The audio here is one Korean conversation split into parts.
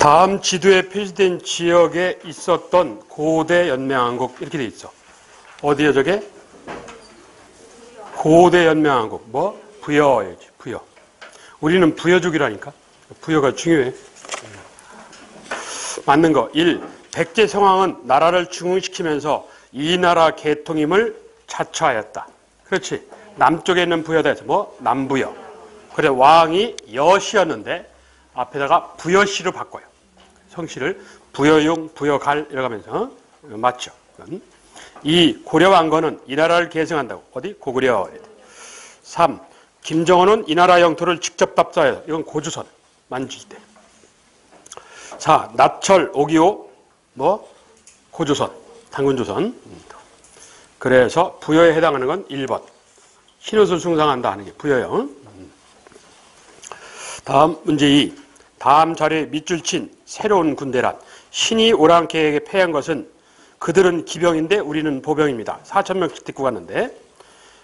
다음 지도에 표시된 지역에 있었던 고대 연맹왕국 이렇게 돼 있어. 어디야 저게? 고대 연맹왕국. 뭐? 부여야지. 부여. 우리는 부여족이라니까. 부여가 중요해. 맞는 거. 1. 백제 성왕은 나라를 중흥시키면서 이 나라 개통임을 자처하였다. 그렇지. 남쪽에 있는 부여대에서 뭐? 남부여. 그래 왕이 여시였는데 앞에다가 부여시로 바꿔요. 성씨를 부여용, 부여갈 이러면서 맞죠. 2. 고려왕건은 이 나라를 계승한다고. 어디? 고구려. 3. 김정은은 이 나라 영토를 직접 답사해서 이건 고조선 만주시대. 4. 나철 5.25 뭐? 고조선, 당군조선. 그래서 부여에 해당하는 건 1번. 흰옷을 숭상한다 하는 게 부여요. 다음 문제 2. 다음 자료에 밑줄 친 새로운 군대란 신이 오랑캐에게 패한 것은 그들은 기병인데 우리는 보병입니다. 4,000명씩 데리고 갔는데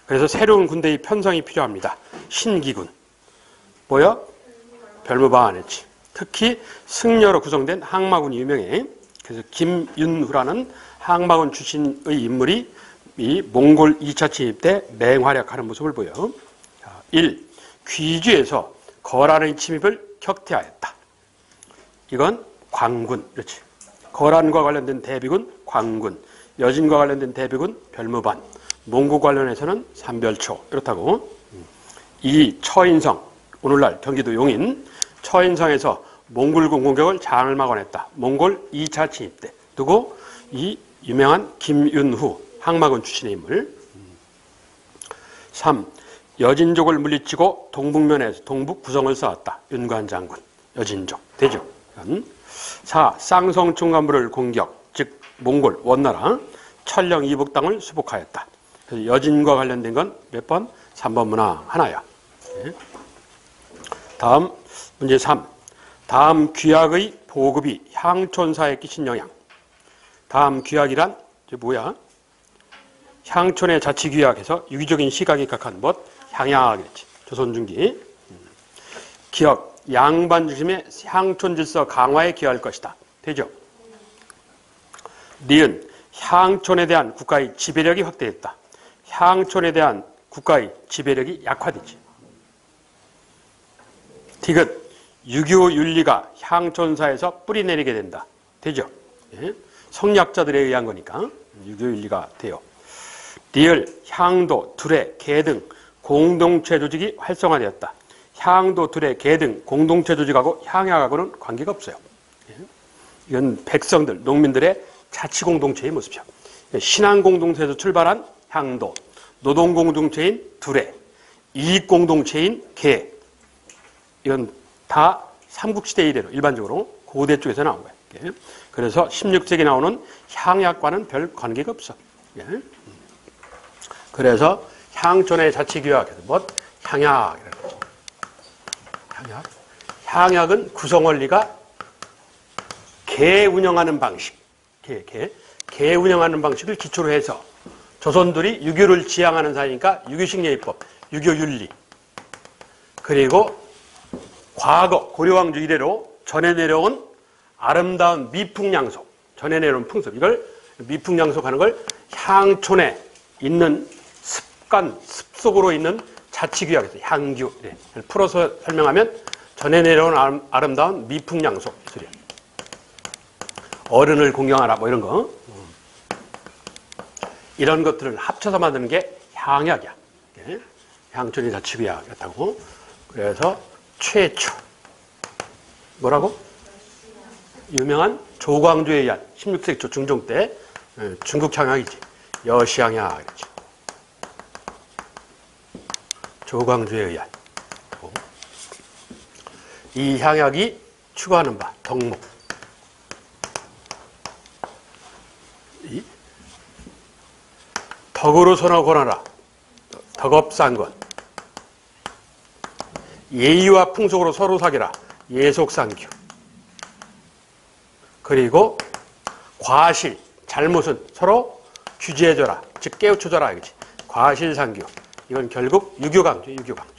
그래서 새로운 군대의 편성이 필요합니다. 신기군. 뭐요? 별무방 안 했지. 특히 승려로 구성된 항마군이 유명해. 그래서 김윤후라는 항마군 출신의 인물이 이 몽골 2차 침입 때 맹활약하는 모습을 보여. 1. 귀주에서 거란의 침입을 격퇴하였다. 이건 광군. 그렇지. 거란과 관련된 대비군 광군, 여진과 관련된 대비군 별무반, 몽고 관련해서는 삼별초 이렇다고. 2. 처인성. 오늘날 경기도 용인 처인성에서 몽골군 공격을 장을 막아냈다. 몽골 2차 침입 때. 누구? 이 유명한 김윤후 항마군 출신의 인물. 3. 여진족을 물리치고 동북면에서 동북 구성을 쌓았다. 윤관 장군. 여진족. 되죠. 4. 쌍성 총관부를 공격, 즉 몽골 원나라 천령 이북 땅을 수복하였다. 그래서 여진과 관련된 건 몇 번? 3번 문항 하나야. 다음 문제 3. 다음 규약의 보급이 향촌사에 끼친 영향. 다음 규약이란 뭐야? 향촌의 자치규약에서 유기적인 시각이 각한 것 향약이랬지. 조선중기. 기억. 양반 중심의 향촌 질서 강화에 기여할 것이다. 되죠? 니은. 향촌에 대한 국가의 지배력이 확대됐다. 향촌에 대한 국가의 지배력이 약화되지. 디귿. 유교 윤리가 향촌사에서 뿌리내리게 된다. 되죠? 예? 성약자들에 의한 거니까 유교 윤리가 돼요. 리을. 향도, 두레, 개 등 공동체 조직이 활성화되었다. 향도, 두레, 개 등 공동체 조직하고 향약하고는 관계가 없어요. 이건 백성들, 농민들의 자치공동체의 모습이야. 신앙공동체에서 출발한 향도, 노동공동체인 두레, 이익공동체인 개. 이건 다 삼국시대 이래로 일반적으로 고대 쪽에서 나온 거예요. 그래서 16세기 나오는 향약과는 별 관계가 없어. 그래서 향촌의 자치규약에서 뭐 향약이라는 거죠. 향약. 향약은 구성원리가 개 운영하는 방식, 개 운영하는 방식을 기초로 해서 조선들이 유교를 지향하는 사이니까 유교식 예의법, 유교윤리, 그리고 과거 고려왕조 이래로 전해 내려온 아름다운 미풍양속, 전해 내려온 풍습, 이걸 미풍양속하는 걸 향촌에 있는 습관, 습속으로 있는 자치규약에서 향규, 네. 풀어서 설명하면 전해 내려온 아름다운 미풍양속 소리야. 어른을 공경하라 뭐 이런 거. 이런 것들을 합쳐서 만드는 게 향약이야. 네. 향촌의 자치규약이었다고. 그래서 최초 뭐라고? 유명한 조광조에 의한 16세기 초 중종 때 중국 향약이지. 여시향약이지. 조광조에 의한. 이 향약이 추구하는 바 덕목. 덕으로 선을 권하라. 덕업상권. 예의와 풍속으로 서로 사귀라. 예속상규. 그리고 과실, 잘못은 서로 규제해줘라. 즉 깨우쳐줘라. 이거지. 과실상규. 이건 결국 유교강조, 유교강조.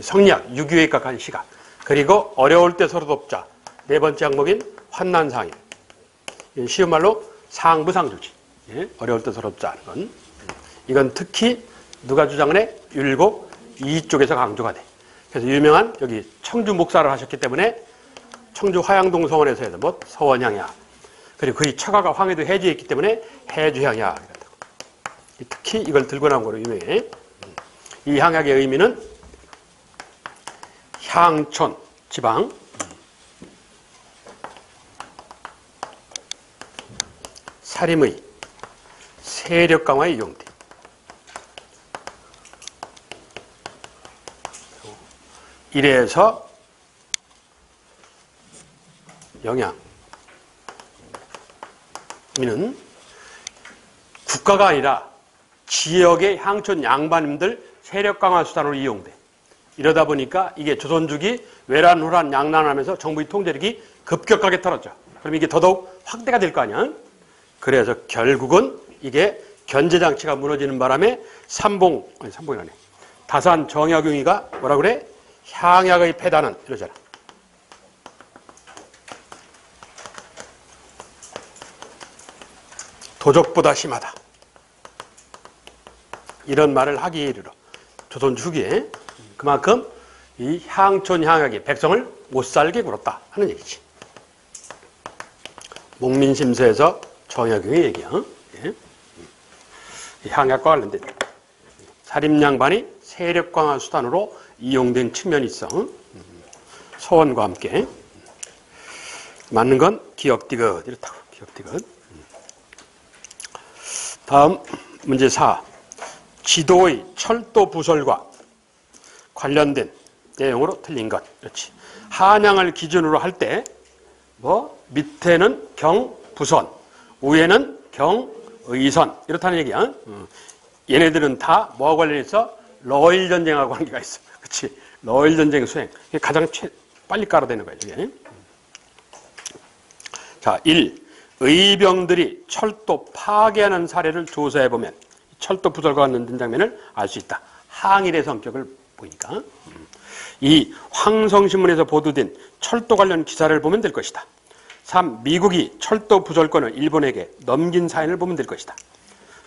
성리학, 유교에 입각한 시각. 그리고 어려울 때 서로 돕자. 네 번째 항목인 환난상해. 쉬운 말로 상부상조지. 예? 어려울 때 서로 돕자 하는 건. 이건 특히 누가 주장을 해? 율곡 이쪽에서 강조가 돼. 그래서 유명한 여기 청주 목사를 하셨기 때문에 청주 화양동 서원에서 해서 뭐 서원향야. 그리고 그의 처가가 황해도 해주에 있기 때문에 해주향야. 특히 이걸 들고 나온 거로 유명해. 이 향약의 의미는 향촌, 지방, 사림의 세력 강화에 이용돼. 이래서 영향. 의미는 국가가 아니라 지역의 향촌 양반님들 세력 강화 수단으로 이용돼. 이러다 보니까 이게 조선족이 외란, 호란, 양난하면서 정부의 통제력이 급격하게 떨어져. 그럼 이게 더더욱 확대가 될 거 아니야? 그래서 결국은 이게 견제장치가 무너지는 바람에 삼봉이 아니네. 다산 정약용이가 뭐라 그래? 향약의 폐단은 이러잖아. 도적보다 심하다. 이런 말을 하기에 이르러 조선 후기에 그만큼 이 향촌 향약이 백성을 못 살게 굴었다 하는 얘기지. 목민심서에서 정약용의 얘기야. 예. 향약과 관련된 사림양반이 세력 강화 수단으로 이용된 측면이 있어. 서원과 함께 맞는 건 기억디귿 이렇다고. 기억디귿. 다음 문제 4. 지도의 철도 부설과 관련된 내용으로 틀린 것. 그렇지. 한양을 기준으로 할 때 뭐 밑에는 경부선, 위에는 경의선 이렇다는 얘기야. 얘네들은 다 뭐와 관련해서 러일 전쟁하고 관계가 있어. 그렇지. 러일 전쟁 수행. 이게 가장 빨리 깔아대는 거야. 이게. 자, 1. 의병들이 철도 파괴하는 사례를 조사해 보면 철도 부설과 관련된 장면을 알 수 있다. 항일의 성격을 보니까. 2. 황성신문에서 보도된 철도 관련 기사를 보면 될 것이다. 3. 미국이 철도 부설권을 일본에게 넘긴 사연을 보면 될 것이다.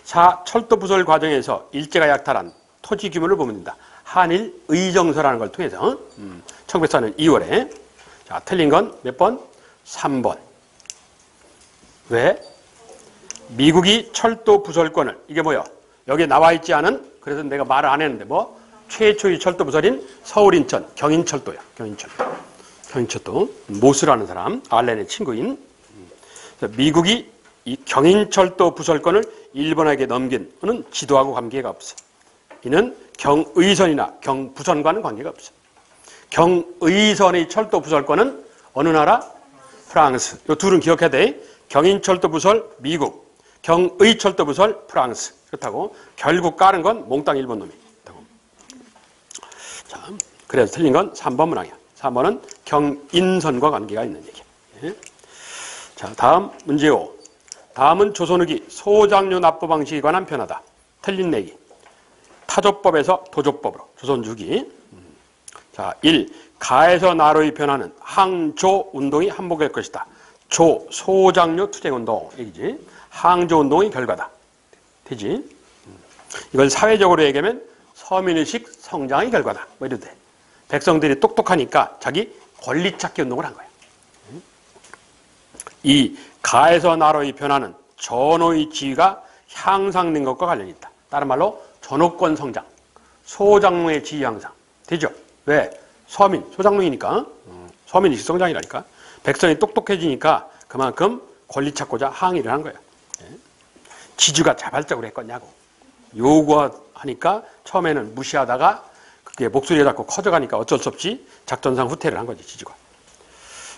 4. 철도 부설 과정에서 일제가 약탈한 토지 규모를 보면 된다. 한일 의정서라는 걸 통해서 1904년 2월에 자, 틀린 건 몇 번? 3번. 왜? 미국이 철도 부설권을 이게 뭐야? 여기에 나와 있지 않은 그래서 내가 말을 안 했는데 뭐 최초의 철도 부설인 서울 인천 경인철도야. 경인철도 모스라는 사람 알렌의 친구인 미국이 이 경인철도 부설권을 일본에게 넘긴 그는 지도하고 관계가 없어. 이는 경의선이나 경부선과는 관계가 없어. 경의선의 철도 부설권은 어느 나라? 프랑스. 이 둘은 기억해야 돼. 경인철도 부설 미국, 경의철도 부설 프랑스. 그렇다고 결국 까는 건 몽땅 일본 놈이. 자, 그래서 틀린 건 3번 문항이야. 3번은 경인선과 관계가 있는 얘기야. 예. 자, 다음 문제 5. 다음은 조선 후기 소장료 납부 방식에 관한 변화다. 틀린 내기. 타조법에서 도조법으로 조선 후기. 자, 1. 가에서 나로의 변화는 항조 운동이 한복일 것이다. 조, 소장료 투쟁운동 얘기지. 항조 운동의 결과다. 되지? 이걸 사회적으로 얘기하면 서민의식 성장의 결과다. 뭐 이래도 돼. 백성들이 똑똑하니까 자기 권리 찾기 운동을 한 거야. 이 가에서 나로의 변화는 전호의 지위가 향상된 것과 관련이 있다. 다른 말로 전호권 성장, 소장농의 지위 향상. 되죠? 왜? 서민, 소장농이니까. 서민의식 성장이라니까. 백성이 똑똑해지니까 그만큼 권리 찾고자 항의를 한 거야. 지주가 자발적으로 했겠냐고. 요구하니까 처음에는 무시하다가 그게 목소리가 자꾸 커져가니까 어쩔 수 없이 작전상 후퇴를 한 거지, 지주가.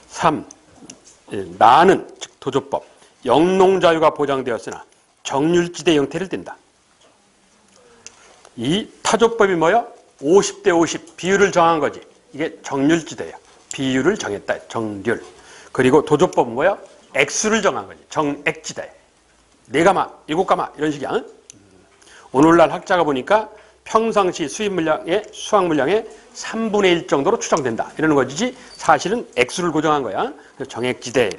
3. 나는, 즉 도조법. 영농자유가 보장되었으나 정률지대 형태를 띈다. 이 타조법이 뭐야? 50대 50 비율을 정한 거지. 이게 정률지대야. 비율을 정했다. 정률. 그리고 도조법은 뭐야? 액수를 정한 거지. 정액지대. 4가마, 7가마 이런 식이야. 오늘날 학자가 보니까 평상시 수확 물량의 3분의 1 정도로 추정된다. 이러는 거지. 사실은 액수를 고정한 거야. 그래서 정액지대.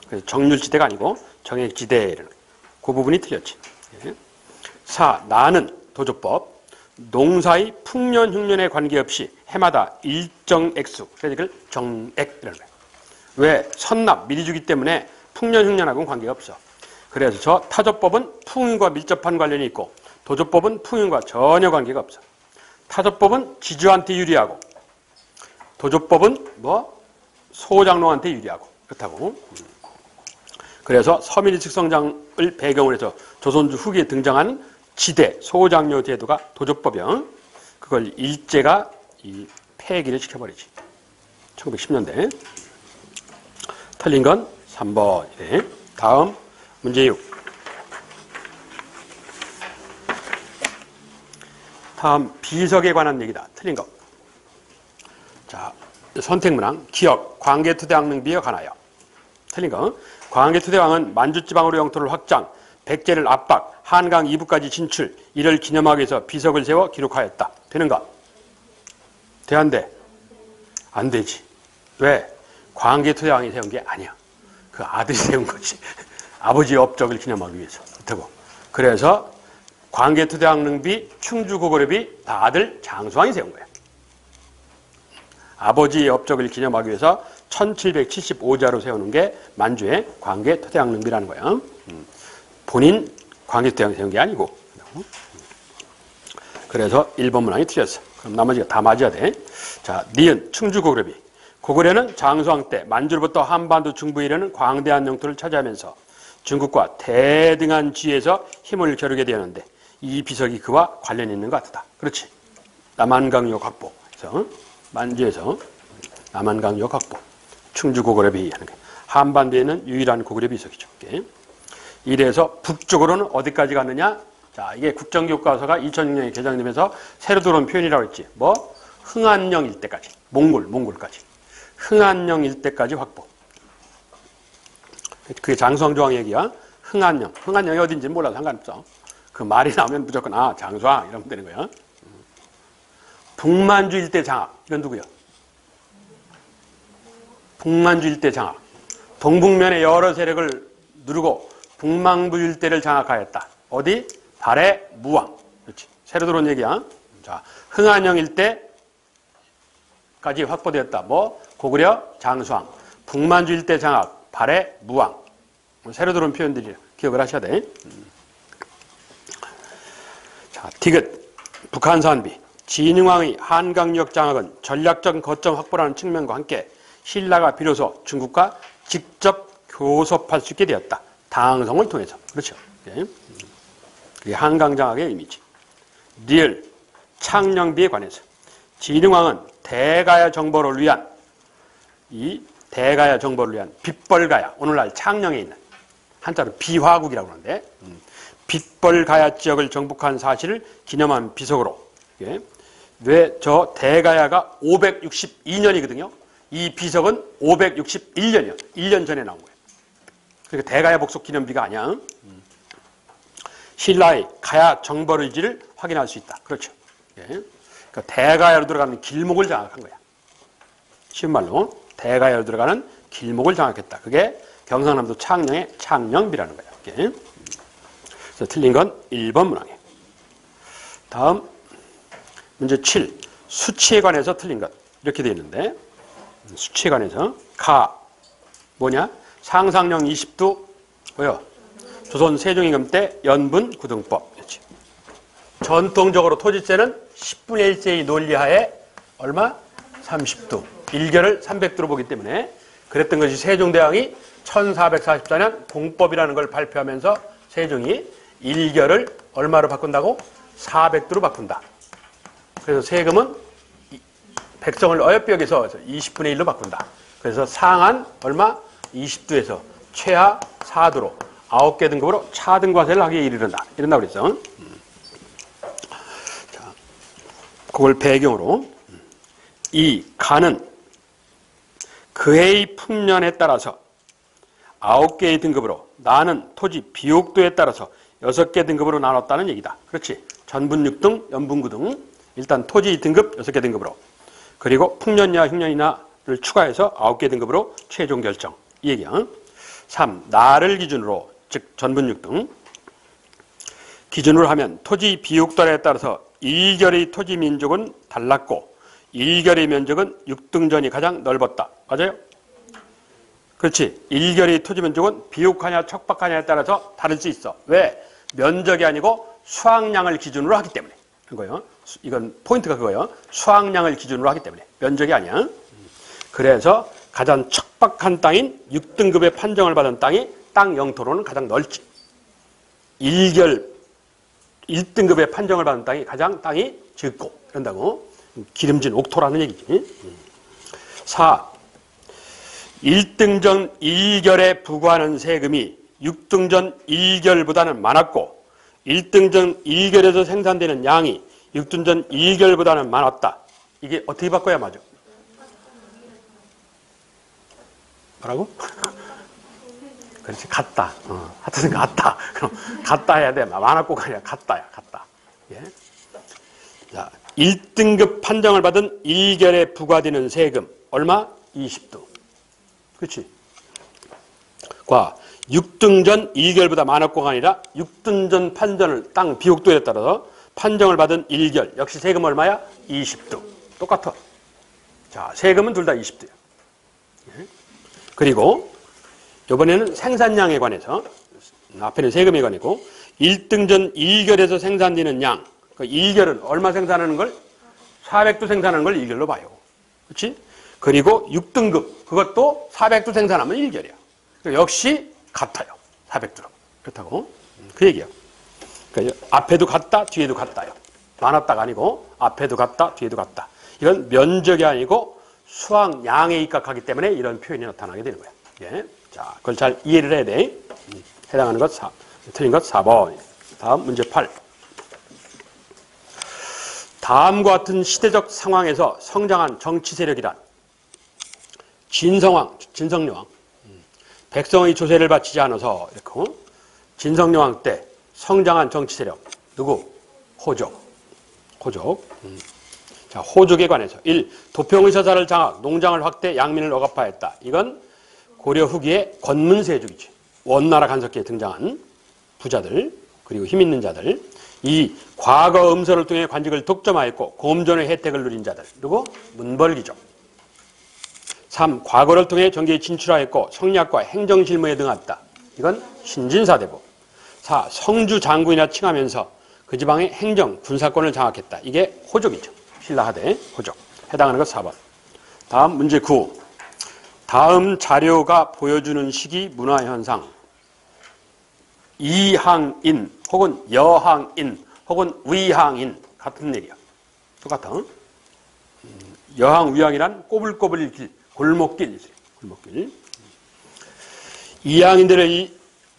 그래서 정률지대가 아니고 정액지대. 그 부분이 틀렸지. 4. 나는 도조법. 농사의 풍년, 흉년에 관계없이 해마다 일정 액수. 그래서 이걸 정액이라는 거야. 왜? 선납, 미리 주기 때문에 풍년, 흉년하고는 관계가 없어. 그래서 저 타조법은 풍윤과 밀접한 관련이 있고 도조법은 풍윤과 전혀 관계가 없어. 타조법은 지주한테 유리하고 도조법은 소장농한테 유리하고 그렇다고. 그래서 서민의 직성장을 배경으로 해서 조선주 후기에 등장한 지대, 소장료 제도가 도조법이야. 그걸 일제가 이 폐기를 시켜버리지. 1910년대. 틀린 건 3번이래. 다음 문제 6. 다음 비석에 관한 얘기다. 틀린 거. 자, 선택문항 기역, 광개토대왕릉비에 관하여. 틀린 거. 광개토대왕은 만주지방으로 영토를 확장, 백제를 압박, 한강 이북까지 진출, 이를 기념하기 위해서 비석을 세워 기록하였다. 되는가? 돼, 안 돼? 안 되지. 왜? 광개토대왕이 세운 게 아니야. 그 아들이 세운 거지. 아버지의 업적을 기념하기 위해서. 되고. 그래서 광개토대왕릉비, 충주고구려비 다 아들 장수왕이 세운 거야. 아버지의 업적을 기념하기 위해서 1775자로 세우는 게 만주의 광개토대왕릉비라는 거야. 본인 광개토대왕이 세운 게 아니고. 그래서 1번 문항이 틀렸어. 그럼 나머지가 다 맞아야 돼. 자, 니은 충주고구려비. 고구려는 장수왕 때 만주로부터 한반도 중부에 이르는 광대한 영토를 차지하면서 중국과 대등한 지위에서 힘을 겨루게 되었는데 이 비석이 그와 관련이 있는 것 같다. 그렇지. 남한강역 확보. 그래서 만주에서 남한강역 확보. 충주고구려비 하는 게 한반도에 있는 유일한 고구려 비석이죠. 이래서 북쪽으로는 어디까지 갔느냐? 자, 이게 국정교과서가 2006년에 개정되면서 새로 들어온 표현이라고 했지. 흥안령 일대까지. 몽골까지. 흥안령 일대까지 확보. 그게 장수왕 얘기야. 흥안령. 흥안령이 어딘지 몰라도 상관없어. 그 말이 나오면 무조건 장수왕 이러면 되는 거야. 북만주 일대 장악. 이건 누구야? 북만주 일대 장악. 동북면의 여러 세력을 누르고 북만주 일대를 장악하였다. 어디? 발해 무왕. 그렇지. 새로 들어온 얘기야. 자, 흥안령 일대까지 확보되었다. 고구려 장수왕. 북만주 일대 장악. 발해 무왕. 새로 들어온 표현들이 기억을 하셔야 돼. 자, 디귿. 북한산비. 진흥왕의 한강역 장악은 전략적 거점 확보라는 측면과 함께 신라가 비로소 중국과 직접 교섭할 수 있게 되었다. 당성을 통해서. 그렇죠. 그게 한강 장악의 의미지. 리을. 창녕비에 관해서. 진흥왕은 대가야 정벌을 위한 빗벌가야, 오늘날 창녕에 있는 한자로 비화국이라고 하는데 빗벌가야 지역을 정복한 사실을 기념한 비석으로. 왜 저 대가야가 562년이거든요. 이 비석은 561년이요. 1년 전에 나온 거예요. 그러니까 대가야 복속 기념비가 아니야. 신라의 가야 정벌의지를 확인할 수 있다. 그렇죠. 그러니까 대가야로 들어가는 길목을 장악한 거야. 쉬운 말로 대가야로 들어가는 길목을 장악했다. 그게 경상남도 창녕의 창녕비라는 거야. 그래서 틀린 건 1번 문항이에요. 다음 문제 7. 수치에 관해서 틀린 것. 이렇게 되어 있는데 수치에 관해서 뭐냐? 상상령 20도 조선 세종임금 때 연분 구등법. 그렇지. 전통적으로 토지세는 10분의 1세의 논리하에 얼마? 30도. 일결을 300도로 보기 때문에 그랬던 것이 세종대왕이 1444년 공법이라는 걸 발표하면서 세종이 일결을 얼마로 바꾼다고? 400도로 바꾼다. 그래서 세금은 백성을 어여삐 여기서 20분의 1로 바꾼다. 그래서 상한 얼마? 20도에서 최하 4도로 9개 등급으로 차등과세를 하기에 이른다. 이런다고 그랬어. 자, 그걸 배경으로 이 간은 그해의 품년에 따라서 9개의 등급으로 나는 토지 비옥도에 따라서 6개 등급으로 나눴다는 얘기다. 그렇지. 전분육 등, 연분구 등 일단 토지 등급 6개 등급으로 그리고 풍년이나 흉년이나를 추가해서 9개 등급으로 최종 결정. 이 얘기야. 3. 날을 기준으로 즉 전분육 등 기준으로 하면 토지 비옥도에 따라서 일결의 토지 면적은 달랐고 일결의 면적은 6등전이 가장 넓었다. 맞아요? 그렇지. 일결의 토지 면적은 비옥하냐 척박하냐에 따라서 다를 수 있어. 왜? 면적이 아니고 수확량을 기준으로 하기 때문에. 그거요. 이건 포인트가 그거예요. 수확량을 기준으로 하기 때문에. 면적이 아니야. 그래서 가장 척박한 땅인 6등급의 판정을 받은 땅이 땅 영토로는 가장 넓지. 1등급의 판정을 받은 땅이 가장 땅이 적고 그런다고. 기름진 옥토라는 얘기지. 4. 1등전 1결에 부과하는 세금이 6등전 1결보다는 많았고 1등전 1결에서 생산되는 양이 6등전 1결보다는 많았다. 이게 어떻게 바꿔야 맞아? 뭐라고? 그렇지. 같다. 하여튼 같다. 그럼 같다 해야 돼. 많았고가 아니라 같다야. 같다. 예. 자, 1등급 판정을 받은 1결에 부과되는 세금 얼마? 20도. 그렇지. 과 6등전 1결보다 많았고가 아니라 6등전 판정을 땅 비옥도에 따라서 판정을 받은 1결 역시 세금 얼마야? 20도. 똑같아. 자, 세금은 둘 다 20도야. 예. 그리고 이번에는 생산량에 관해서 앞에는 세금에 관해고 1등전 1결에서 생산되는 양 그 1결은 얼마 생산하는 걸? 400도 생산하는 걸 1결로 봐요. 그렇지? 그리고 6등급 그것도 400도 생산하면 1결이야. 역시 같아요. 400도로. 그렇다고. 그 얘기야. 그러니까 앞에도 같다, 뒤에도 같다요. 많았다가 아니고 앞에도 같다, 뒤에도 같다. 이건 면적이 아니고 수확량에 입각하기 때문에 이런 표현이 나타나게 되는 거야. 예. 자, 그걸 잘 이해를 해야 돼. 해당하는 것 4, 틀린 것 4번. 다음 문제 8. 다음과 같은 시대적 상황에서 성장한 정치 세력이란 진성여왕, 백성의 조세를 바치지 않아서 이렇게 진성여왕 때 성장한 정치 세력 누구? 호족. 자, 호족에 관해서 1. 도평의사사를 장악, 농장을 확대, 양민을 억압하였다. 이건 고려 후기의 권문세족이지. 원나라 간섭기에 등장한 부자들 그리고 힘 있는 자들. 2. 과거 음서를 통해 관직을 독점하였고 공점의 혜택을 누린 자들. 그리고 문벌귀족. 3. 과거를 통해 정계에 진출하였고 성리학과 행정실무에 등했다. 이건 신진사대부. 4. 성주 장군이나 칭하면서 그 지방의 행정, 군사권을 장악했다. 이게 호족이죠. 신라하대 호족. 해당하는 것 4번. 다음 문제 9. 다음 자료가 보여주는 시기 문화현상. 이항인 혹은 여항인 혹은 위항인 같은 얘기야. 똑같아. 여항, 위항이란 꼬불꼬불 길, 골목길. 이항인들을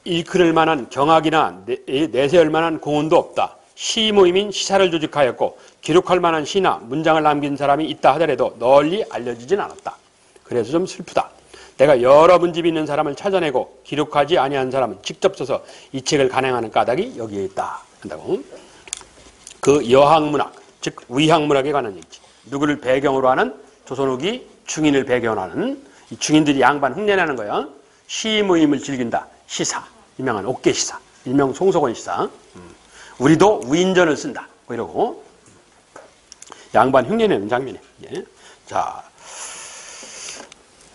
일컬을 만한 경악이나 내세할 만한 공헌도 없다. 시 모임인 시사를 조직하였고 기록할 만한 시나 문장을 남긴 사람이 있다 하더라도 널리 알려지진 않았다. 그래서 좀 슬프다. 내가 여러 문집이 있는 사람을 찾아내고 기록하지 아니한 사람은 직접 써서 이 책을 간행하는 까닭이 여기에 있다. 한다고. 그 여항문학, 즉 위항문학에 관한 얘기지. 누구를 배경으로 하는 조선 후기 중인을 배경으로 하는 이 중인들이 양반 흉내내는 거야. 시 모임을 즐긴다. 시사, 유명한 옥계시사, 일명 송석원 시사. 우리도 위인전을 쓴다. 뭐 이러고 양반 흉내내는 장면이에요. 예. 자,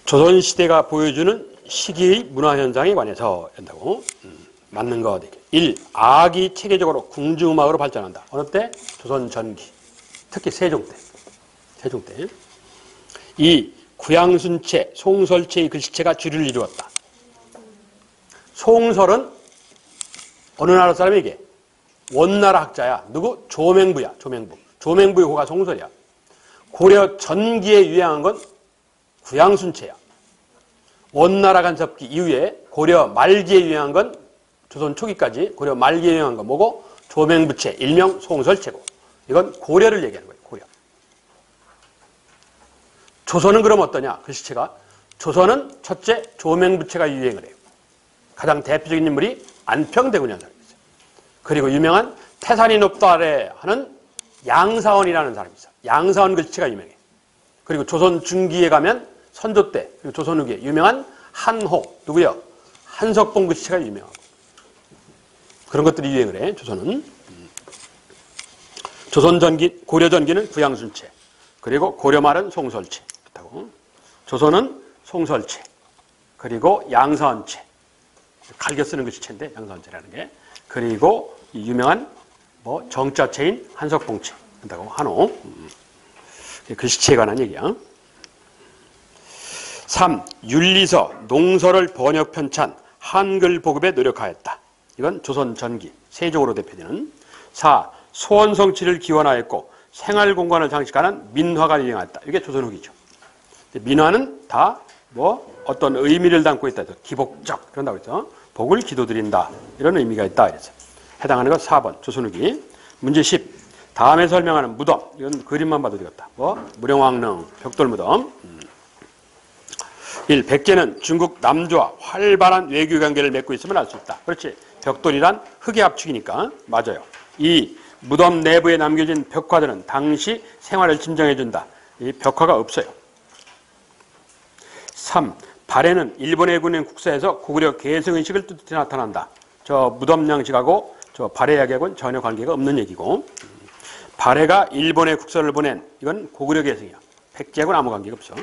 조선시대가 보여주는 시기의 문화현상에 관해서 한다고. 맞는 거. 1. 악이 체계적으로 궁중음악으로 발전한다. 어느 때? 조선 전기. 특히 세종 때. 2. 구양순체, 송설체의 글씨체가 주류를 이루었다. 송설은 어느 나라 사람에게? 원나라 학자야. 누구? 조맹부야. 조맹부의 호가 송설이야. 고려 전기에 유행한 건 구양순체야. 원나라 간섭기 이후에 고려 말기에 유행한 건 조선 초기까지 고려 말기에 유행한 건 뭐고? 조맹부체, 일명 송설체고. 이건 고려를 얘기하는 거예요. 고려. 조선은 그럼 어떠냐? 글씨체가. 조선은 첫째 조맹부체가 유행을 해요. 가장 대표적인 인물이 안평대군이라는 사람이 있어요. 그리고 유명한 태산이 높다래 하는 양사원이라는 사람이 있어. 양사원 글씨가 유명해. 그리고 조선 중기에 가면 선조 때, 그리고 조선 후기에 유명한 한호, 누구요? 한석봉 글씨가 유명하고. 그런 것들이 유행을 해, 조선은. 조선 전기, 고려 전기는 구양순체, 그리고 고려 말은 송설체. 그렇다고. 조선은 송설체, 그리고 양사원체. 갈겨 쓰는 글씨체인데, 양사원체라는 게. 그리고 이 유명한 뭐 정자체인 한석봉체. 그렇다고, 한호. 글씨체에 관한 얘기야. 3. 윤리서, 농서를 번역 편찬, 한글 보급에 노력하였다. 이건 조선 전기, 세종으로 대표되는. 4. 소원성취를 기원하였고 생활공간을 장식하는 민화가 유행했다. 이게 조선 후기죠. 민화는 다 뭐 어떤 의미를 담고 있다. 기복적 그런다고 했죠. 복을 기도드린다. 이런 의미가 있다. 그래서 해당하는 것 4번 조선 후기. 문제 10. 다음에 설명하는 무덤. 이건 그림만 봐도 되겠다. 뭐 무령왕릉, 벽돌무덤. 1. 백제는 중국 남조와 활발한 외교관계를 맺고 있음을 알 수 있다. 그렇지. 벽돌이란 흙의 압축이니까 맞아요. 2. 무덤 내부에 남겨진 벽화들은 당시 생활을 짐작해준다. 이 벽화가 없어요. 3. 발해는 일본에 군인 국사에서 고구려 계승의식을 뜻해 나타난다. 저 무덤 양식하고 저 발해 이야기하고는 전혀 관계가 없는 얘기고. 발해가 일본에 국서를 보낸 이건 고구려 계승이야. 백제하고는 아무 관계가 없어.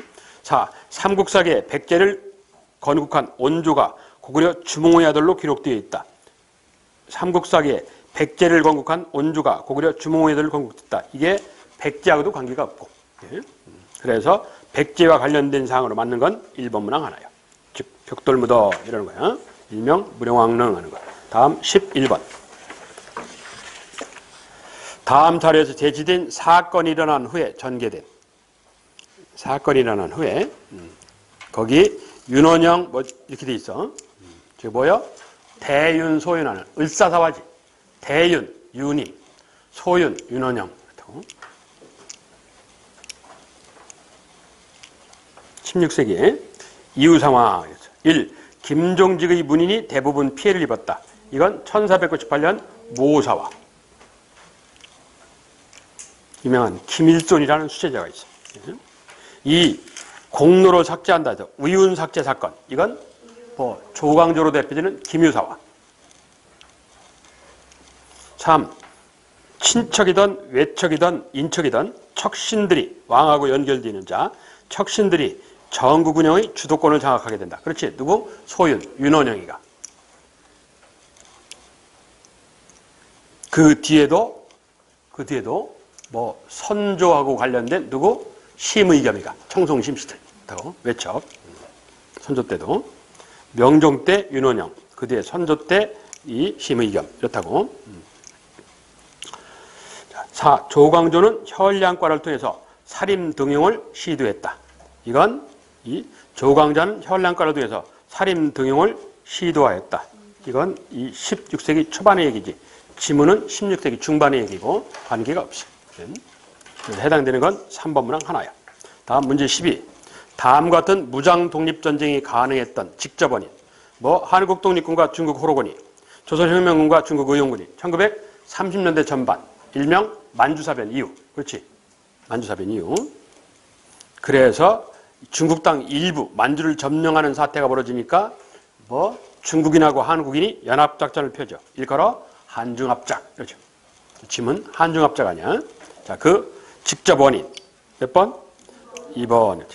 4. 삼국사기에 백제를 건국한 원조가 고구려 주몽의 아들로 기록되어 있다. 삼국사기에 백제를 건국한 원조가 고구려 주몽의 아들로 건국됐다. 이게 백제하고도 관계가 없고. 그래서 백제와 관련된 사항으로 맞는 건 1번 문항 하나요. 즉 벽돌무덤 이러는 거야. 일명 무령왕릉 하는 거야. 다음 11번. 다음 자료에서 제시된 사건이 일어난 후에 전개된 사건이 일어난 후에 거기 윤원영 뭐 이렇게 돼 있어. 저 뭐요? 대윤 소윤하는 을사사화지. 대윤 윤희, 소윤 윤원영. 16세기에 이후 상황. 1. 김종직의 문인이 대부분 피해를 입었다. 이건 1498년 모사화. 유명한 김일손이라는 수제자가 있어. 2. 공로로 삭제한다 해서 의운 삭제 사건. 이건 뭐 조광조로 대표되는 김유사화. 3. 친척이든 외척이든 인척이든 척신들이 왕하고 연결되는 자, 척신들이 전국 운영의 주도권을 장악하게 된다. 그렇지. 누구? 소윤, 윤원영이가. 그 뒤에도 뭐 선조하고 관련된 누구? 심의겸이가 청송심 시대다고 외척. 선조 때도 명종 때 윤원영, 그 뒤에 선조 때 이 심의겸 이렇다고. 4. 조광조는 혈량과를 통해서 살인 등용을 시도했다. 이건 이 조광조는 혈량과를 통해서 살인 등용을 시도하였다. 이건 이 16세기 초반의 얘기지. 지문은 16세기 중반의 얘기고 관계가 없어. 그래서 해당되는 건 3번 문항 하나야. 다음 문제 12. 다음과 같은 무장 독립전쟁이 가능했던 직접 원인. 뭐 한국 독립군과 중국 호로군이, 조선혁명군과 중국 의용군이 1930년대 전반, 일명 만주사변 이후. 그렇지. 만주사변 이후. 그래서 중국 땅 일부 만주를 점령하는 사태가 벌어지니까 뭐 중국인하고 한국인이 연합작전을 펴죠. 일컬어 한중합작. 그렇죠. 지문 한중합작 아니야. 자, 그 직접 원인. 몇 번? 2번.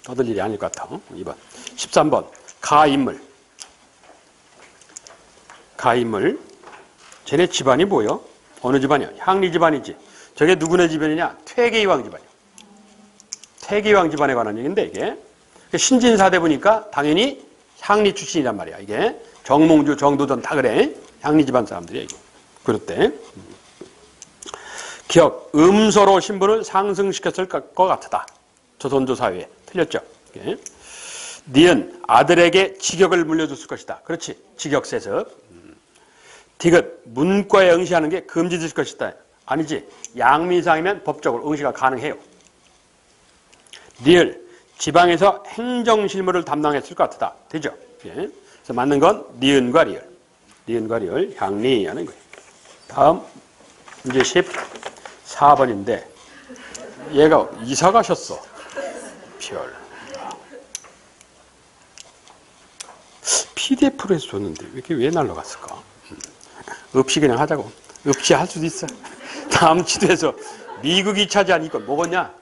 떠들 일이 아닐 것 같아. 2번. 13번. 가인물. 가인물. 쟤네 집안이 뭐요? 어느 집안이야? 향리 집안이지. 저게 누구네 집안이냐? 퇴계이왕 집안이야. 퇴계이왕 집안에 관한 얘기인데 이게. 신진사대 보니까 당연히 향리 출신이란 말이야. 이게 정몽주, 정도전 다 그래. 향리 집안 사람들이야. 이게. 그렇대. 기억, 음서로 신분을 상승시켰을 것 같다. 조선조 사회에. 틀렸죠? 이게. 니은, 아들에게 직역을 물려줬을 것이다. 그렇지. 직역세습. 디귿, 문과에 응시하는 게 금지될 것이다. 아니지. 양민상이면 법적으로 응시가 가능해요. 리을, 지방에서 행정실무를 담당했을 것 같다. 되죠? 예. 그래서 맞는 건 니은과 리을. 니은과 리을, 향리 하는 거예요. 다음 문제 14번인데 얘가 이사 가셨어. 별. PDF로 해서 줬는데 왜 날라갔을까? 없이 그냥 하자고. 없이 할 수도 있어. 다음 지도에서 미국이 차지한 이권 뭐겠냐?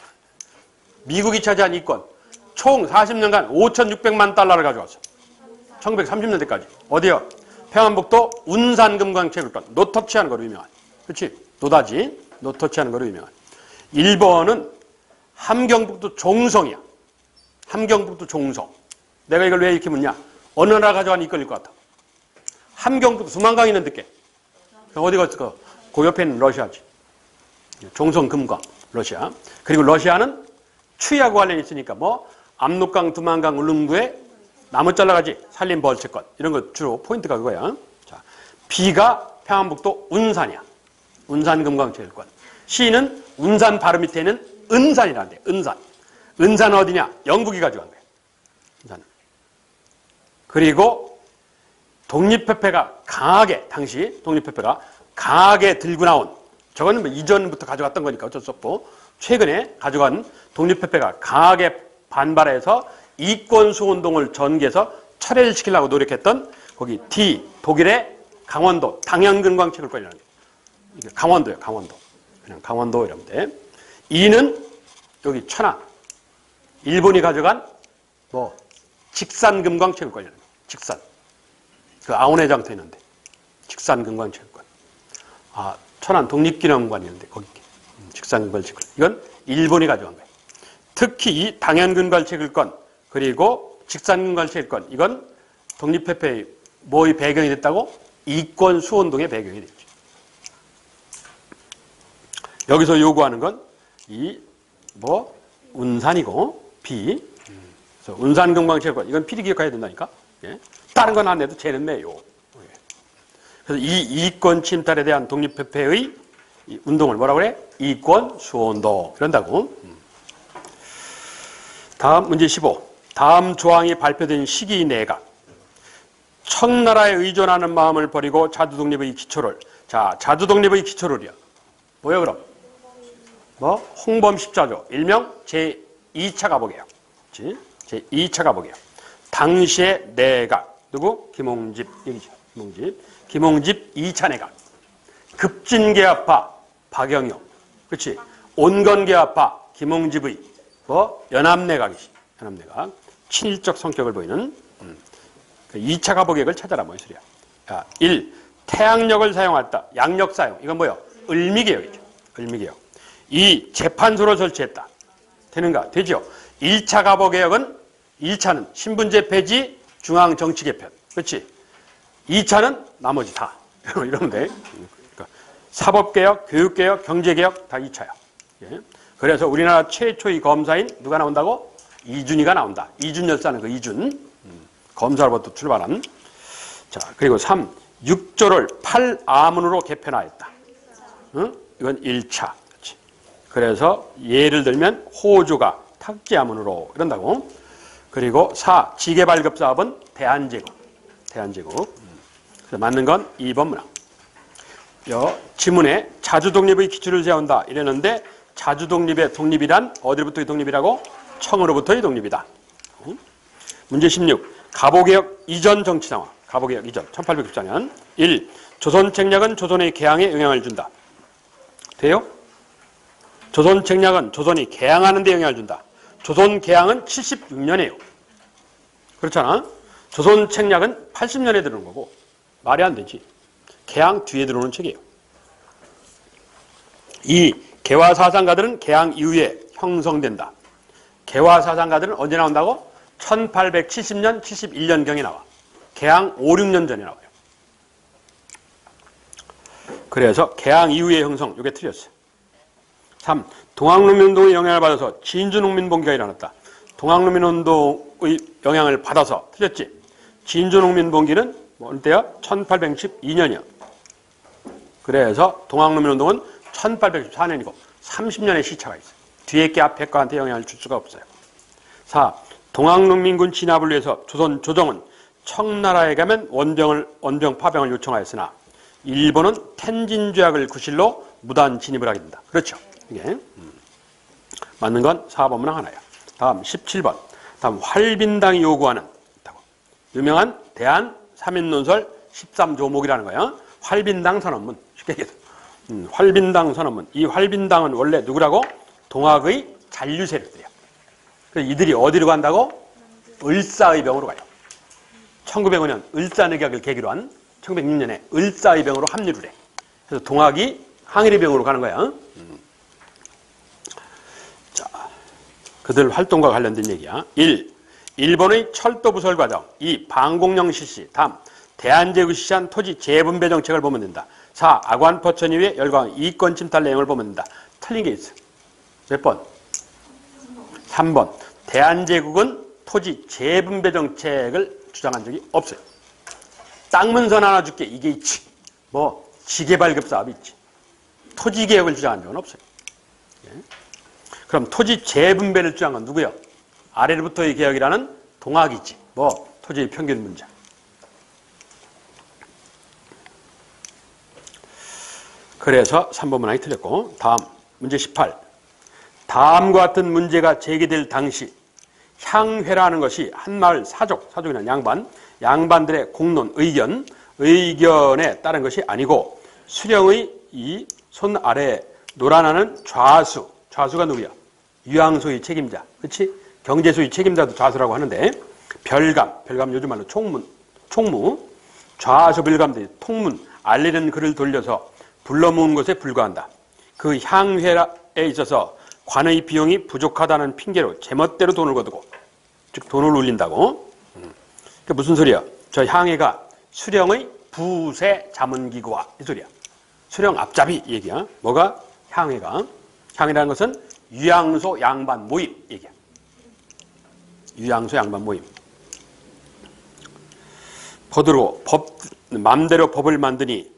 미국이 차지한 이권 총 40년간 5,600만 달러를 가져왔어. 1930년대까지. 어디요? 평안북도 운산금광채굴권. 노터치하는 거로 유명한. 그렇지? 노다지. 노터치하는 거로 유명한. 1번은 함경북도 종성이야. 함경북도 종성. 내가 이걸 왜 이렇게 묻냐? 어느 나라 가져간 이권일 것 같아? 함경북도 수만강 있는 데께. 어디가 있을까? 그 옆에는 러시아지. 종성금광. 러시아. 그리고 러시아는 추위하고 관련이 있으니까 뭐 압록강, 두만강, 울릉도에 나무 잘라가지 산림 벌채권 이런 거 주로 포인트가 그거야. 자, B가 평안북도 운산이야. 운산금광채굴권. C는 운산 바로 밑에 있는 은산이란데. 은산. 은산은 어디냐? 영국이 가져간 거야. 은산은. 그리고 독립협회가 강하게 당시 독립협회가 강하게 들고 나온 저거는 뭐 이전부터 가져갔던 거니까 어쩔 수 없고 최근에 가져간 독립협회가 강하게 반발해서 이권수운동을 전개해서 철회를 시키려고 노력했던 거기 D 독일의 강원도 당연금광채굴권이라는 게 이게 강원도예요. 강원도. 그냥 강원도 이러면 돼. E는 여기 천안 일본이 가져간 뭐 직산금광채굴권이라는 거. 직산. 그 아오네장터 있는데 직산금광채굴권. 아 천안 독립기념관이 있는데 거기 직산금광채굴권. 이건 일본이 가져간 거예요. 특히 이 당연금광채굴권 그리고 직산금광채굴권 이건 독립협회의 뭐의 배경이 됐다고? 이권수운동의 배경이 됐죠. 여기서 요구하는 건 이 뭐 운산이고 B 그래서 운산금광채굴권 이건 필히 기억해야 된다니까. 예. 다른 건 안 해도 쟤는 내요. 예. 그래서 이 이권 침탈에 대한 독립협회의 이 운동을 뭐라고 그래? 이권수운동 이런다고. 다음 문제 15. 다음 조항이 발표된 시기 내각. 청나라에 의존하는 마음을 버리고 자주독립의 기초를. 자, 자주독립의 기초를이야. 뭐야 그럼? 뭐? 홍범14조. 일명 제2차 가보개혁. 제2차 가보개혁. 당시의 내각. 누구? 김홍집. 여기죠. 김홍집. 김홍집 2차 내각. 급진개합파 박영용. 그렇지? 온건개합파 김홍집의 뭐 연합내각이지. 연합내각. 친일적 성격을 보이는 2차 가보개혁을 찾아라. 뭐 이 소리야. 자, 1. 태양력을 사용했다. 양력 사용. 이건 뭐요? 을미개혁이죠. 을미개혁. 2. 재판소를 설치했다. 되는가? 되죠. 1차 가보개혁은 1차는 신분제 폐지, 중앙정치개편. 그렇지? 2차는 나머지 다. 이러면 돼. 그러니까 사법개혁, 교육개혁, 경제개혁 다 2차야. 예. 그래서 우리나라 최초의 검사인 누가 나온다고? 이준희가 나온다. 이준 열사는 그 이준. 검사로부터 출발한. 자, 그리고 3. 6조를 8아문으로 개편하였다. 응? 이건 1차. 그렇지. 그래서 예를 들면 호조가 탁지아문으로 이런다고. 그리고 4. 지계발급사업은 대한제국. 대한제국. 그래서 맞는 건 2번 문항. 지문에 자주독립의 기초를 세운다 이랬는데 자주독립의 독립이란 어디로부터의 독립이라고? 청으로부터의 독립이다. 문제 16. 가보개혁 이전 정치 상황. 가보개혁 이전 1864년 1. 조선책략은 조선의 개항에 영향을 준다. 돼요? 조선책략은 조선이 개항하는 데 영향을 준다. 조선 개항은 76년이에요. 그렇잖아. 조선책략은 80년에 들어오는 거고 말이 안 되지. 개항 뒤에 들어오는 책이에요. 2. 개화사상가들은 개항 이후에 형성된다. 개화사상가들은 언제 나온다고? 1870년, 71년경에 나와. 개항 5, 6년 전에 나와요. 그래서 개항 이후의 형성, 이게 틀렸어요. 3. 동학농민운동의 영향을 받아서 진주농민봉기가 일어났다. 동학농민운동의 영향을 받아서 틀렸지. 진주농민봉기는 언제야? 1812년이야. 그래서 동학농민운동은 1814년이고 30년의 시차가 있어요. 뒤에 게 앞에 거한테 영향을 줄 수가 없어요. 4. 동학농민군 진압을 위해서 조선 조정은 청나라에 가면 원병 파병을 요청하였으나 일본은 텐진 조약을 구실로 무단 진입을 하게 된다. 그렇죠. 이게 맞는 건 4번문 하나야. 다음 17번. 다음 활빈당이 요구하는 유명한 대한 3인논설 13조목이라는 거예요. 활빈당 선언문. 쉽게 얘기해서. 활빈당 선언문. 이 활빈당은 원래 누구라고? 동학의 잔류 세력들이야. 그래서 이들이 어디로 간다고? 을사의병으로 가요. 1905년 을사늑약을 계기로 한 1906년에 을사의병으로 합류를 해. 그래서 동학이 항일의병으로 가는 거야. 자, 그들 활동과 관련된 얘기야. 1. 일본의 철도 부설 과정. 2. 방공령 실시. 다음. 대한제국 실시한 토지 재분배 정책을 보면 된다. 4. 아관포천 이후에 열강 이권 침탈 내용을 보면 된다. 틀린 게 있어. 몇 번? 3번. 대한제국은 토지 재분배 정책을 주장한 적이 없어요. 땅 문선 하나 줄게. 이게 있지. 뭐 지계발급 사업이 있지. 토지 개혁을 주장한 적은 없어요. 예. 그럼 토지 재분배를 주장한 건 누구요? 아래로부터의 개혁이라는 동학이지. 뭐 토지의 평균 문제. 그래서 3번 문항이 틀렸고, 다음 문제 18. 다음과 같은 문제가 제기될 당시 향회라는 것이 한마을 사족이라는 양반들의 공론, 의견에 따른 것이 아니고 수령의 이 손 아래에 노란하는 좌수가 누구야? 유양소의 책임자, 그렇지? 경제소의 책임자도 좌수라고 하는데 별감 요즘 말로 총무, 좌수 별감들이 통문, 알리는 글을 돌려서 불러 모은 것에 불과한다. 그 향회에 있어서 관의 비용이 부족하다는 핑계로 제멋대로 돈을 거두고, 즉 돈을 울린다고. 그게 무슨 소리야? 저 향회가 수령의 부세 자문기구와 이 소리야. 수령 앞잡이 얘기야. 뭐가? 향회가. 향회라는 것은 유양소 양반 모임 얘기야. 유양소 양반 모임. 버드로 맘대로 법을 만드니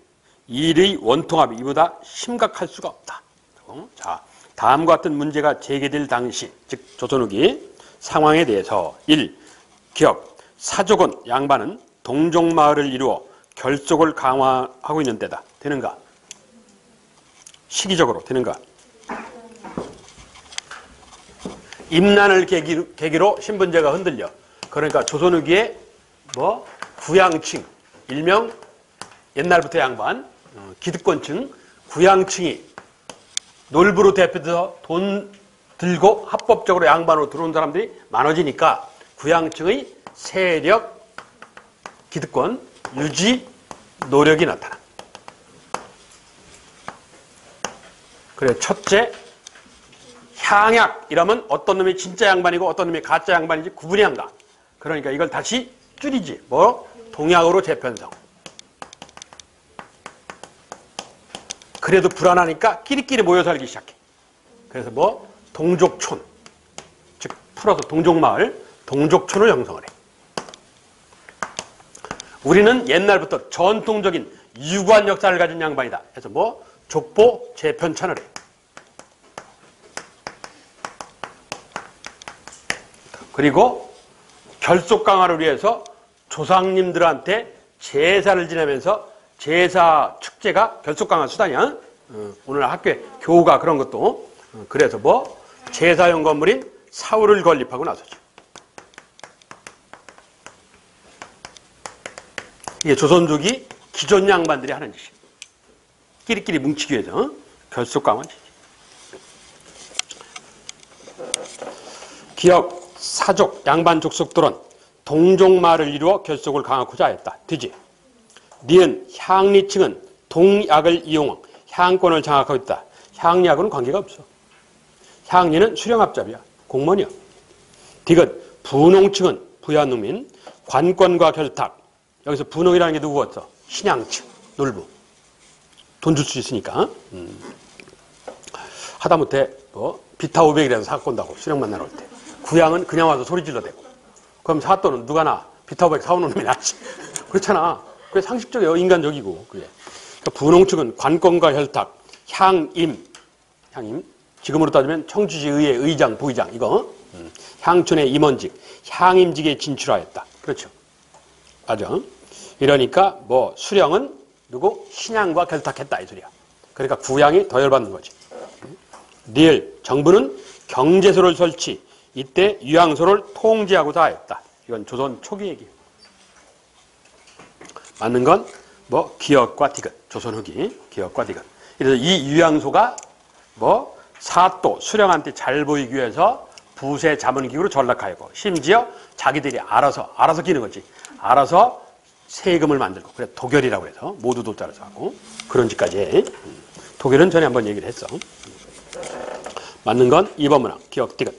일의 원통합이 이보다 심각할 수가 없다. 자, 다음과 같은 문제가 제기될 당시, 즉 조선 후기 상황에 대해서 1. 기억. 사족은 양반은 동족마을을 이루어 결속을 강화하고 있는 때다. 되는가? 시기적으로 되는가? 임난을 계기로 신분제가 흔들려. 그러니까 조선 후기에 뭐 구양층, 일명 옛날부터 양반, 기득권층, 구양층이 놀부로 대표돼서 돈 들고 합법적으로 양반으로 들어온 사람들이 많아지니까 구양층의 세력, 기득권, 유지 노력이 나타나. 그래, 첫째, 향약 이러면 어떤 놈이 진짜 양반이고 어떤 놈이 가짜 양반인지 구분이 안 가. 그러니까 이걸 다시 줄이지. 뭐? 동양으로 재편성. 그래도 불안하니까 끼리끼리 모여 살기 시작해. 그래서 뭐? 동족촌. 즉, 풀어서 동족마을, 동족촌을 형성을 해. 우리는 옛날부터 전통적인 유관 역사를 가진 양반이다. 그래서 뭐? 족보 재편찬을 해. 그리고 결속 강화를 위해서 조상님들한테 제사를 지내면서 제사 축제가 결속 강화 수단이야. 오늘 학교에 교가 그런 것도. 그래서 뭐? 제사용 건물인 사후를 건립하고 나서죠. 이게 조선족이 기존 양반들이 하는 짓이에요. 끼리끼리 뭉치기 위해서 결속 강화지. 기업, 사족, 양반 족속들은 동족마을을 이루어 결속을 강화하고자 했다. 되지. 니은 향리층은 동약을 이용 향권을 장악하고 있다. 향리하고는 관계가 없어. 향리는 수령합잡이야. 공무원이야. 디귿 분홍층은 부야농민, 관권과 결탁. 여기서 분홍이라는 게 누구였어? 신양층, 놀부. 돈 줄 수 있으니까. 하다못해 뭐 비타 500이라도 사건다고 수령 만나러 올 때. 구양은 그냥 와서 소리 질러대고. 그럼 사또는 누가 나? 비타 500 사오는 놈이 낫지. 그렇잖아. 그게 상식적이에요. 인간적이고. 그게. 그러니까 분홍층은 관권과 혈탁, 향임. 지금으로 따지면 청주시의회 의장, 부의장 이거. 향촌의 임원직, 향임직에 진출하였다. 그렇죠. 맞아. 이러니까 뭐 수령은 누구? 신양과 결탁했다 이 소리야. 그러니까 구양이 더 열받는 거지. 리을 정부는 경제소를 설치, 이때 유양소를 통제하고자 하였다. 이건 조선 초기 얘기예요. 맞는 건 뭐 기역과 디귿, 조선 후기 기역과 디귿. 그래서 이 유양소가 뭐 사또 수령한테 잘 보이기 위해서 부세 자문기구로 전락하였고, 심지어 자기들이 알아서 끼는 거지. 알아서 세금을 만들고, 그래 도결이라고 해서 모두 도자라서 하고 그런 짓까지 해. 도결은 전에 한번 얘기를 했어. 맞는 건 2번 문항 기역 디귿.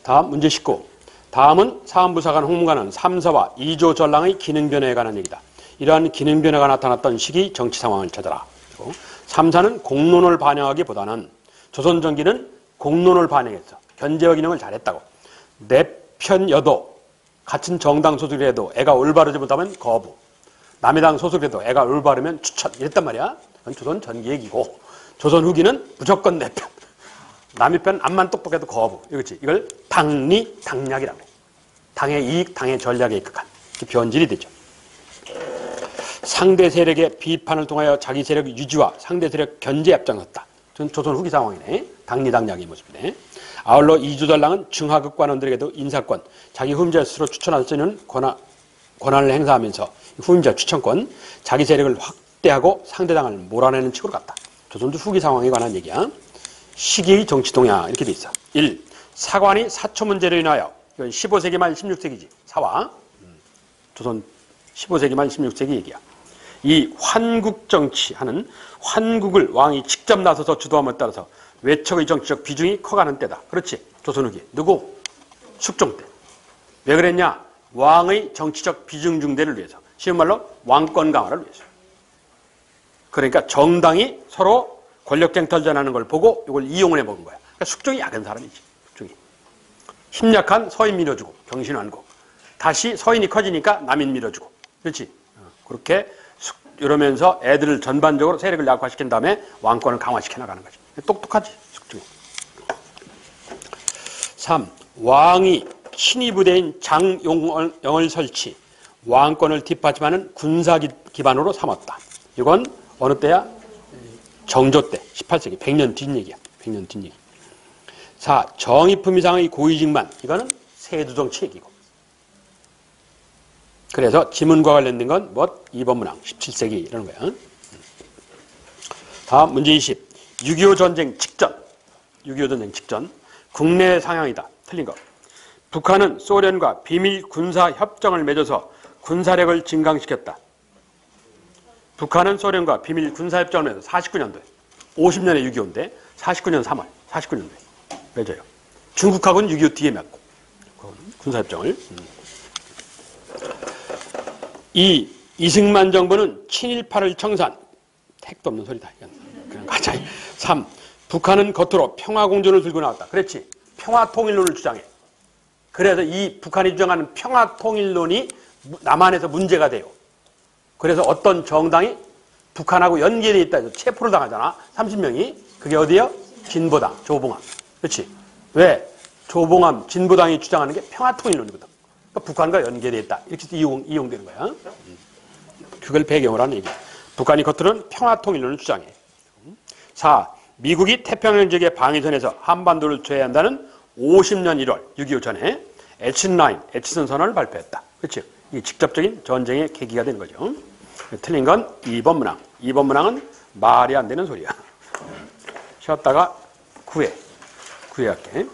다음 문제 19. 다음은 사헌부사관 홍문관은 3사와 2조 전랑의 기능변화에 관한 얘기다. 이러한 기능변화가 나타났던 시기 정치 상황을 찾아라. 3사는 공론을 반영하기보다는 조선 전기는 공론을 반영했어. 견제와 기능을 잘했다고. 내 편여도 같은 정당 소속이라도 애가 올바르지 못하면 거부. 남의 당 소속이라도 애가 올바르면 추천. 이랬단 말이야. 그건 조선 전기 얘기고, 조선 후기는 무조건 내 편. 남의 편 암만 똑똑해도 거부. 이거지. 이걸 당리 당략이라고 해. 당의 이익, 당의 전략에 입각한 변질이 되죠. 상대 세력의 비판을 통하여 자기 세력 유지와 상대 세력 견제에 앞장섰다. 조선 후기 상황이네. 당리 당략의 모습이네. 아울러 이조전랑은 중하급관원들에게도 인사권, 자기 후임자 스스로 추천할 수 있는 권한을 행사하면서 후임자 추천권, 자기 세력을 확대하고 상대당을 몰아내는 측으로 갔다. 조선조 후기 상황에 관한 얘기야. 시기의 정치 동향 이렇게 돼 있어. 1. 사관이 사초 문제로 인하여, 이건 15세기 말 16세기지. 사화. 조선 15세기 말 16세기 얘기야. 이 환국 정치하는 환국을 왕이 직접 나서서 주도함에 따라서 외척의 정치적 비중이 커가는 때다. 그렇지. 조선 후기. 누구? 숙종 때. 왜 그랬냐? 왕의 정치적 비중 중대를 위해서. 쉬운 말로 왕권 강화를 위해서. 그러니까 정당이 서로 권력 쟁탈전하는 걸 보고 이걸 이용을 해먹은 거야. 그러니까 숙종이 약한 사람이지. 숙종이. 힘약한 서인 밀어주고 경신하고, 다시 서인이 커지니까 남인 밀어주고. 그렇지. 그렇게 이러면서 애들을 전반적으로 세력을 약화시킨 다음에 왕권을 강화시켜 나가는 거지. 똑똑하지. 숙종이. 3. 왕이 친위 부대인 장용을 설치, 왕권을 뒷받침하는 군사 기반으로 삼았다. 이건 어느 때야? 정조 때, 18세기, 100년 뒷얘기야. 100년 뒷얘기. 4. 정의품 이상의 고위직만, 이거는 세두정치 얘기고. 그래서 지문과 관련된 건 뭐 2번 문항, 17세기 이런 거야. 다음 문제 20. 6.25 전쟁 직전, 6.25 전쟁 직전, 국내 상황이다. 틀린 거. 북한은 소련과 비밀 군사 협정을 맺어서 군사력을 증강시켰다. 북한은 소련과 비밀 군사협정을 맺어서 49년도에, 50년에 6.25인데 49년 3월, 49년도에 맺어요. 중국하고는 6.25 뒤에 맺고, 군사협정을. 이승만 정부는 친일파를 청산. 택도 없는 소리다. 그냥 가자. 3. 북한은 겉으로 평화공존을 들고 나왔다. 그렇지. 평화통일론을 주장해. 그래서 이 북한이 주장하는 평화통일론이 남한에서 문제가 돼요. 그래서 어떤 정당이 북한하고 연계되어 있다 해서 체포를 당하잖아. 30명이. 그게 어디요? 진보당, 조봉암. 그렇지. 왜? 조봉암, 진보당이 주장하는 게 평화통일론이거든. 그러니까 북한과 연계되어 있다. 이렇게 이용되는 거야. 그걸 배경으로 하는 얘기야. 북한이 겉으로는 평화통일론을 주장해. 4. 미국이 태평양 지역의 방위선에서 한반도를 제외한다는 50년 1월 6.25 전에 에치선 선언을 발표했다. 그렇죠? 이게 직접적인 전쟁의 계기가 된 거죠. 틀린 건 2번 문항. 2번 문항은 말이 안 되는 소리야. 쉬었다가 구해할게.